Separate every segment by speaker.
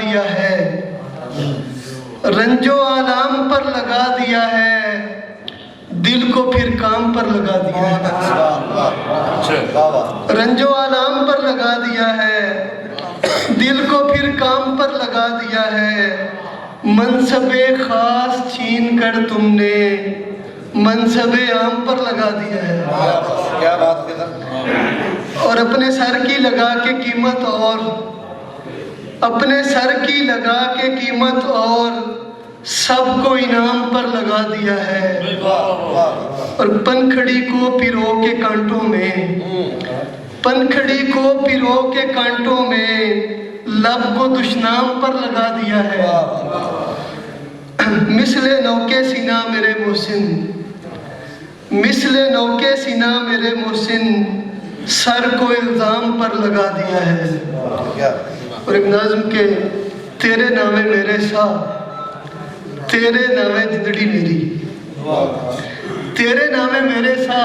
Speaker 1: दिया है, रंजो आलाम पर लगा दिया है, दिल को फिर काम पर लगा दिया है। रंजो आलाम पर लगा दिया है, दिल को फिर काम पर लगा दिया है। मनसबे खास छीन कर तुमने मनसबे आम पर लगा दिया है।
Speaker 2: क्या बात है।
Speaker 1: और अपने सर की लगा के कीमत, और अपने सर की लगा के कीमत और सबको इनाम पर लगा दिया है। और पनखड़ी को पिरो के कांटों में, पनखड़ी को पिरो के कांटों में लब को दुश्नाम पर लगा दिया है। मिसले नौके सीना मेरे मोहसिन, मिसले नौके सीना मेरे मोहसिन, सर को इल्जाम पर लगा दिया है। और एक नाज़म के तेरे नामे मेरे सा, तेरे नामे जिंदड़ी मेरी, तेरे नामे मेरे सा,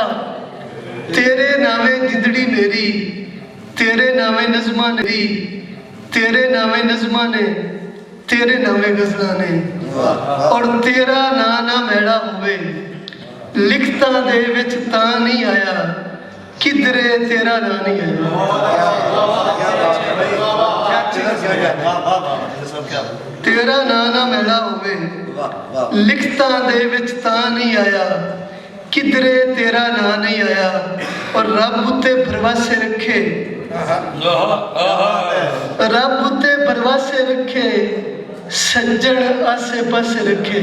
Speaker 1: तेरे नामे जिंदड़ी मेरी, तेरे नामे नज़मा मेरी, तेरे नामे नज़मा ने, तेरे नामे गज़लां ने। और तेरा ना ना मैड़ा होवे लिखता दे विच तां नहीं आया, किधरे तेरा ना नहीं आया। तेरा ना ना मैड़ा होवे लिखता दे विच तां नहीं आया, किधरे तेरा ना नहीं आया। और रब उत्ते भरवासे रखे, रब उत्ते भरवासे रखे, सज्जन आसे पासे रखे।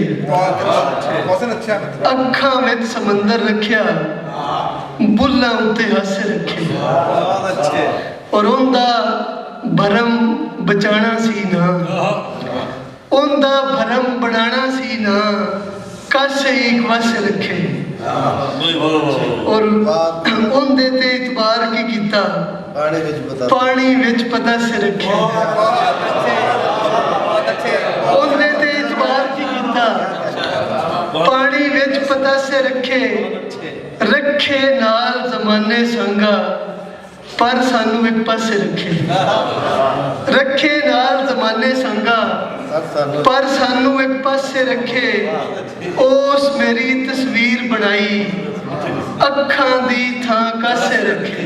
Speaker 1: अखां विच समंदर रखिया, बुल्लां उत्ते हासे रखे। और उनदा भरम बचाना सी ना, उनदा भरम बढ़ाना सी ना, कासे एक पासे रखे। और उनदे ते इतबार की कीता, पानी विच पता से रखे। उनदे ते इतबार की कीता, पानी विच पता से रखे। रखे नाल जमाने संगा, पर सानू एक पासे रखे। रखे नाल जमाने संगा, पर सानू एक पासे रखे। उस मेरी तस्वीर बनाई, अखां दी थां कासे रखे।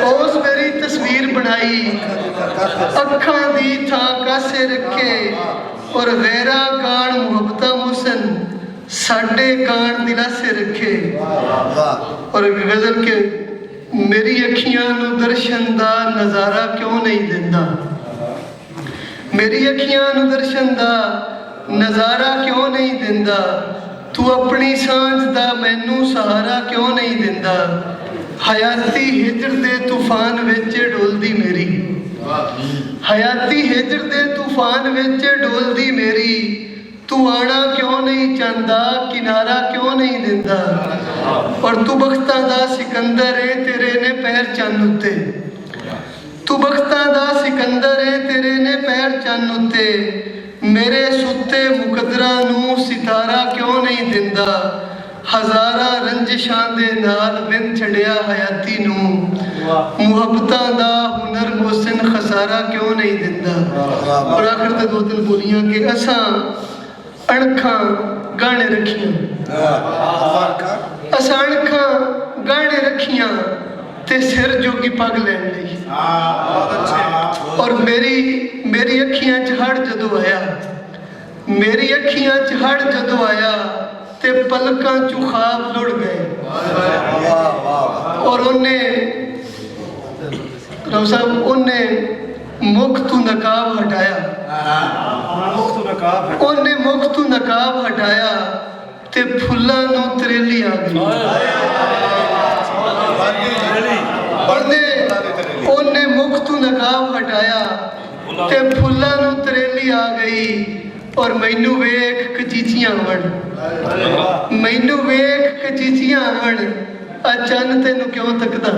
Speaker 1: उस मेरी तस्वीर बनाई, अखां दी थां कासे रखे। और गैरा कान मुहब्बता मुहसन, साडे कान दिलासे रखे। और गजल के मेरी अखियां नू दर्शन दा नज़ारा क्यों नहीं दिंदा, मेरी अखियां नू दर्शन दा नज़ारा क्यों नहीं दिंदा। तू अपनी सांझ दा मैनू सहारा क्यों नहीं दिंदा। हयाती हिजर दे तूफान विच डोलदी मेरी, हयाती हिजर दे तूफान विच डोलदी मेरी। तू आना क्यों नहीं चाहता, किनारा क्यों नहीं दिंदा। और तू बख्तां दा सिकंदर है, तेरे ने पैर चन्न उत्ते। तू बख्तां दा सिकंदर है, तेरे ने पैर चन्न उत्ते। मेरे सुते मुकदरा नू सितारा क्यों नहीं दिंदा। हज़ारा रंजिशां दे नाल बिन छड़िया हयाती नू, मुहब्बतां दा हुनर मोहसिन खसारा क्यों नहीं दिंदा। और आखिर ते दो तीन बोलियां कि असां अणखां गाने रखियां, असां अणखां गाने रखियां ते सिर जोगी पग लैन लई। और मेरी अखियां च हड़ जदों आया, मेरी अखियां च हड़ जदों आया ते पलकां चों ख्वाब लुढ़ गए। और उन्हें मुख तू नकाब हटाया, उन्हें मुख तू नकाब हटाया ते फुल्लां नू त्रेली आ गई। उन्हें मुख तू नकाब हटाया ते फुल्लां नू त्रेली आ गई। और मैनू वेख कचीचियां आवन, मैनू वेख कचीचियां आवन, आ चन्न तैनू क्यों तकदा।